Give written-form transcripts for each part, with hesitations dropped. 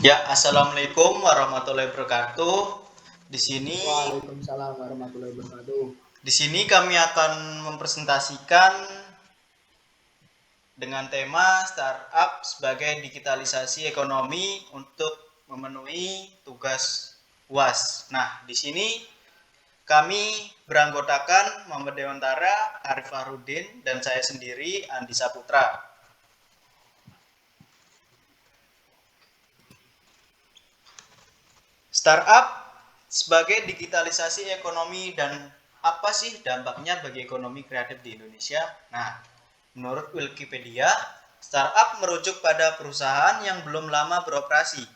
Ya, assalamualaikum warahmatullahi wabarakatuh. Di sini, Waalaikumsalam warahmatullahi wabarakatuh. di sini kami akan mempresentasikan dengan tema startup sebagai digitalisasi ekonomi untuk memenuhi tugas UAS. Nah, di sini kami beranggotakan Muhammad Dewantara, Arif Farudin, dan saya sendiri Andi Saputra. Startup sebagai digitalisasi ekonomi dan apa sih dampaknya bagi ekonomi kreatif di Indonesia? Nah, menurut Wikipedia, startup merujuk pada perusahaan yang belum lama beroperasi.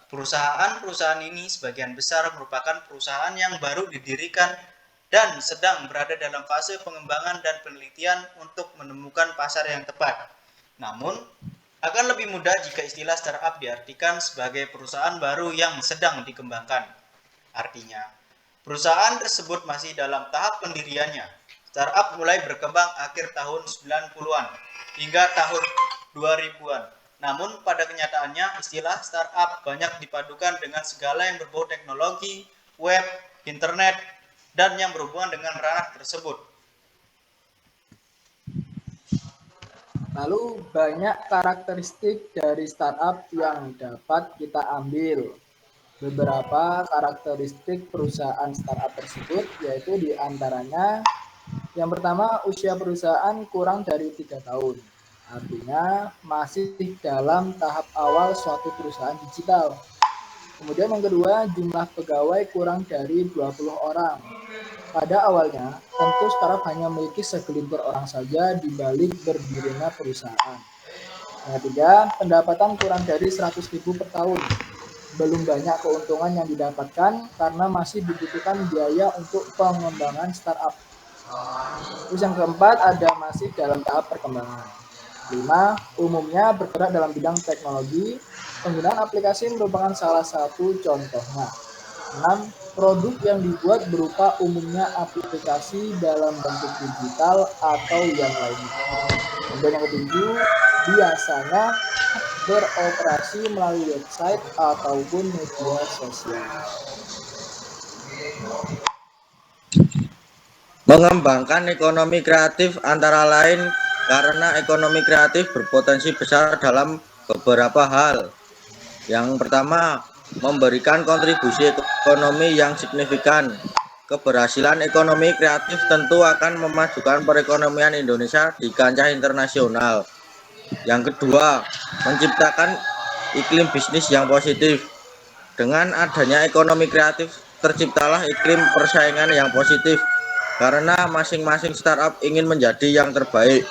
Perusahaan-perusahaan ini sebagian besar merupakan perusahaan yang baru didirikan dan sedang berada dalam fase pengembangan dan penelitian untuk menemukan pasar yang tepat. Namun, akan lebih mudah jika istilah startup diartikan sebagai perusahaan baru yang sedang dikembangkan. Artinya, perusahaan tersebut masih dalam tahap pendiriannya. Startup mulai berkembang akhir tahun 90-an hingga tahun 2000-an. Namun pada kenyataannya istilah startup banyak dipadukan dengan segala yang berbau teknologi, web, internet, dan yang berhubungan dengan ranah tersebut. Lalu banyak karakteristik dari startup yang dapat kita ambil. Beberapa karakteristik perusahaan startup tersebut yaitu diantaranya yang pertama usia perusahaan kurang dari 3 tahun. Artinya masih dalam tahap awal suatu perusahaan digital. Kemudian yang kedua jumlah pegawai kurang dari 20 orang. Pada awalnya, tentu startup hanya memiliki segelintir orang saja di balik berdirinya perusahaan. Yang ketiga, pendapatan kurang dari 100.000 per tahun. Belum banyak keuntungan yang didapatkan karena masih dibutuhkan biaya untuk pengembangan startup. Terus yang keempat, ada masih dalam tahap perkembangan. 5. Umumnya bergerak dalam bidang teknologi. Penggunaan aplikasi merupakan salah satu contohnya. 6. Produk yang dibuat berupa umumnya aplikasi dalam bentuk digital atau yang lainnya. Kemudian yang ketujuh, biasanya beroperasi melalui website ataupun media sosial. Mengembangkan ekonomi kreatif antara lain karena ekonomi kreatif berpotensi besar dalam beberapa hal. Yang pertama, memberikan kontribusi ekonomi yang signifikan. Keberhasilan ekonomi kreatif tentu akan memajukan perekonomian Indonesia di kancah internasional. Yang kedua, menciptakan iklim bisnis yang positif. Dengan adanya ekonomi kreatif, terciptalah iklim persaingan yang positif karena masing-masing startup ingin menjadi yang terbaik.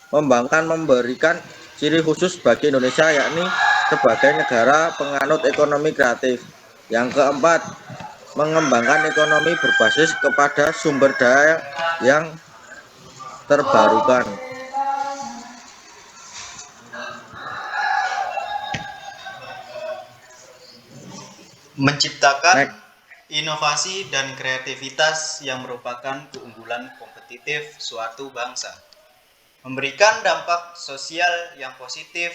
Memberikan ciri khusus bagi Indonesia yakni sebagai negara penganut ekonomi kreatif. Yang keempat, mengembangkan ekonomi berbasis kepada sumber daya yang terbarukan. Menciptakan Next. inovasi dan kreativitas yang merupakan keunggulan kompetitif suatu bangsa. Memberikan dampak sosial yang positif,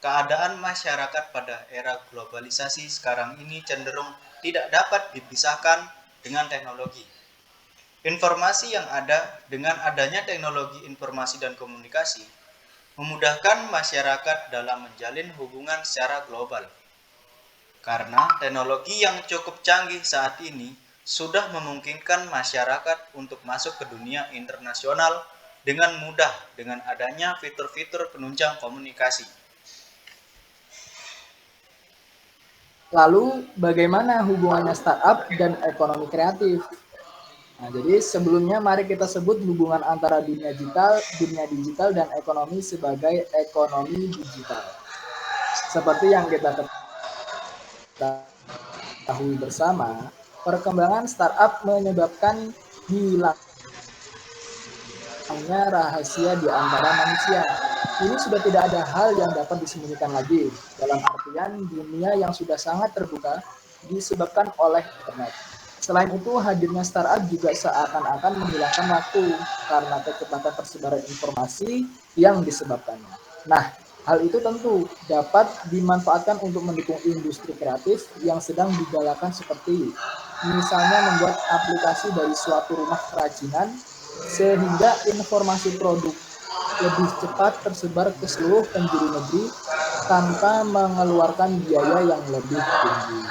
keadaan masyarakat pada era globalisasi sekarang ini cenderung tidak dapat dipisahkan dengan teknologi. Informasi yang ada dengan adanya teknologi informasi dan komunikasi memudahkan masyarakat dalam menjalin hubungan secara global. Karena teknologi yang cukup canggih saat ini sudah memungkinkan masyarakat untuk masuk ke dunia internasional dengan mudah dengan adanya fitur-fitur penunjang komunikasi. Lalu bagaimana hubungannya startup dan ekonomi kreatif? Nah, jadi sebelumnya mari kita sebut hubungan antara dunia digital dan ekonomi sebagai ekonomi digital. Seperti yang kita ketahui bersama, perkembangan startup menyebabkan hilangnya rahasia di antara manusia. Ini sudah tidak ada hal yang dapat disembunyikan lagi. Dalam artian dunia yang sudah sangat terbuka disebabkan oleh internet. Selain itu, hadirnya startup juga seakan-akan menghilangkan waktu karena kecepatan persebaran informasi yang disebabkannya. Nah, hal itu tentu dapat dimanfaatkan untuk mendukung industri kreatif yang sedang digalakan seperti misalnya membuat aplikasi dari suatu rumah kerajinan sehingga informasi produk lebih cepat tersebar ke seluruh penjuru negeri tanpa mengeluarkan biaya yang lebih tinggi.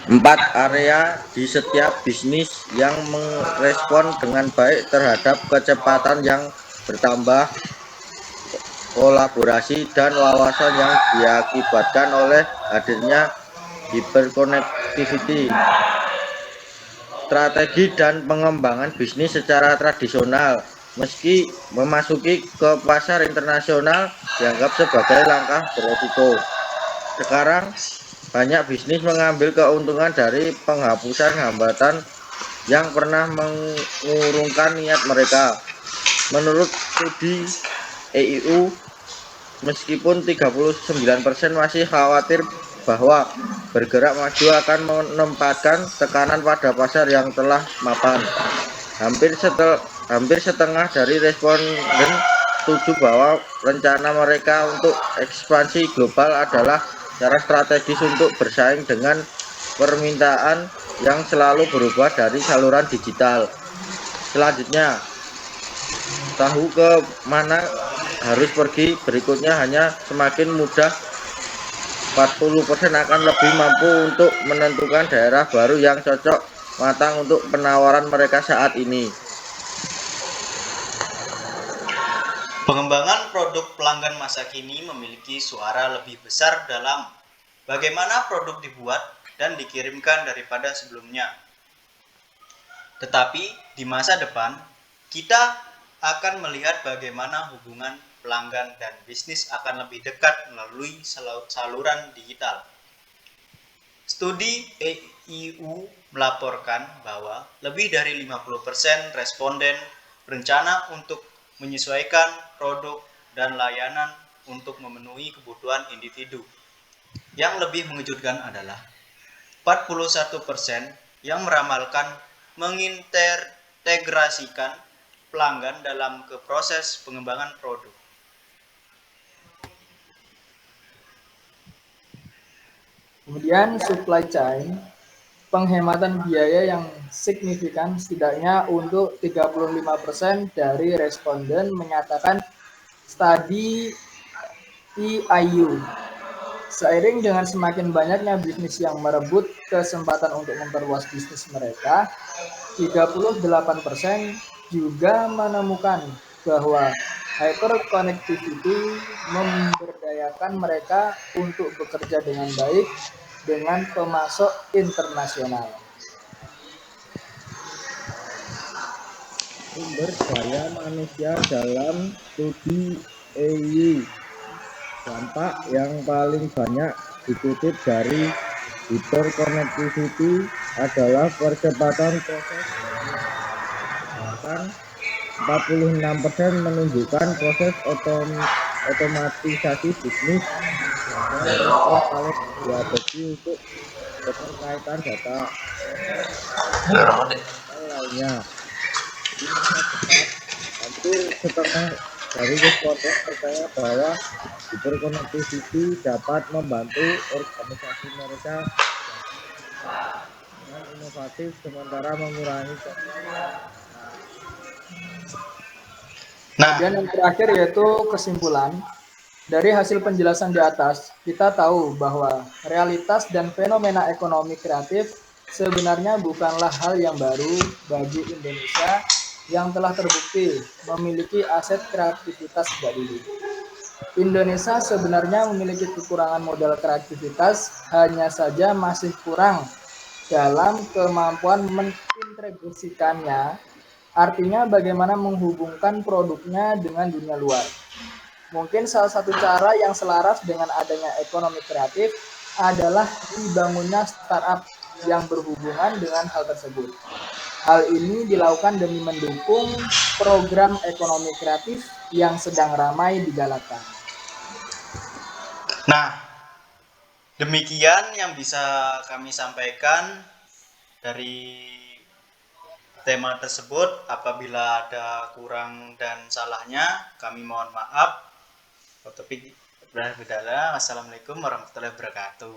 4. Area di setiap bisnis yang merespon dengan baik terhadap kecepatan yang bertambah, kolaborasi dan wawasan yang diakibatkan oleh hadirnya hyperconnectivity. Strategi dan pengembangan bisnis secara tradisional, meski memasuki ke pasar internasional, dianggap sebagai langkah beresiko. Sekarang, banyak bisnis mengambil keuntungan dari penghapusan hambatan yang pernah mengurungkan niat mereka. Menurut studi EIU, meskipun 39% masih khawatir bahwa bergerak maju akan menempatkan tekanan pada pasar yang telah mapan. Hampir setengah dari responden setuju bahwa rencana mereka untuk ekspansi global adalah cara strategis untuk bersaing dengan permintaan yang selalu berubah dari saluran digital. Selanjutnya, tahu ke mana harus pergi berikutnya hanya semakin mudah. 40% akan lebih mampu untuk menentukan daerah baru yang cocok matang untuk penawaran mereka saat ini. Pengembangan produk pelanggan masa kini memiliki suara lebih besar dalam bagaimana produk dibuat dan dikirimkan daripada sebelumnya. Tetapi di masa depan, kita akan melihat bagaimana hubungan pelanggan dan bisnis akan lebih dekat melalui saluran digital. Studi EIU melaporkan bahwa lebih dari 50% responden berencana untuk menyesuaikan produk dan layanan untuk memenuhi kebutuhan individu. Yang lebih mengejutkan adalah 41% yang meramalkan mengintegrasikan pelanggan dalam proses pengembangan produk. Kemudian supply chain, penghematan biaya yang signifikan setidaknya untuk 35% dari responden menyatakan studi EIU. Seiring dengan semakin banyaknya bisnis yang merebut kesempatan untuk memperluas bisnis mereka, 38% juga menemukan bahwa hyperconnectivity memberdayakan mereka untuk bekerja dengan baik dengan pemasok internasional. Sumber daya manusia dalam studi EIU. Dampak yang paling banyak dikutip dari hyperconnectivity adalah percepatan proses. Bahkan 46% menunjukkan proses otomatisasi bisnis respon paling diadopsi untuk keterkaitan data lainnya. Di masa depan, hampir setengah dari responden percaya bahwa hyperconnectivity dapat membantu organisasi mereka dengan inovatif sementara mengurangi Dan yang terakhir yaitu kesimpulan. Dari hasil penjelasan di atas, kita tahu bahwa realitas dan fenomena ekonomi kreatif sebenarnya bukanlah hal yang baru bagi Indonesia yang telah terbukti memiliki aset kreativitas sejak dulu. Indonesia sebenarnya memiliki kekurangan modal kreativitas, hanya saja masih kurang dalam kemampuan mengintegrasikannya, artinya bagaimana menghubungkan produknya dengan dunia luar. Mungkin salah satu cara yang selaras dengan adanya ekonomi kreatif adalah dibangunnya startup yang berhubungan dengan hal tersebut. Hal ini dilakukan demi mendukung program ekonomi kreatif yang sedang ramai digalakan. Nah, Demikian yang bisa kami sampaikan dari tema tersebut. Apabila ada kurang dan salahnya, kami mohon maaf. Wassalamualaikum warahmatullahi wabarakatuh.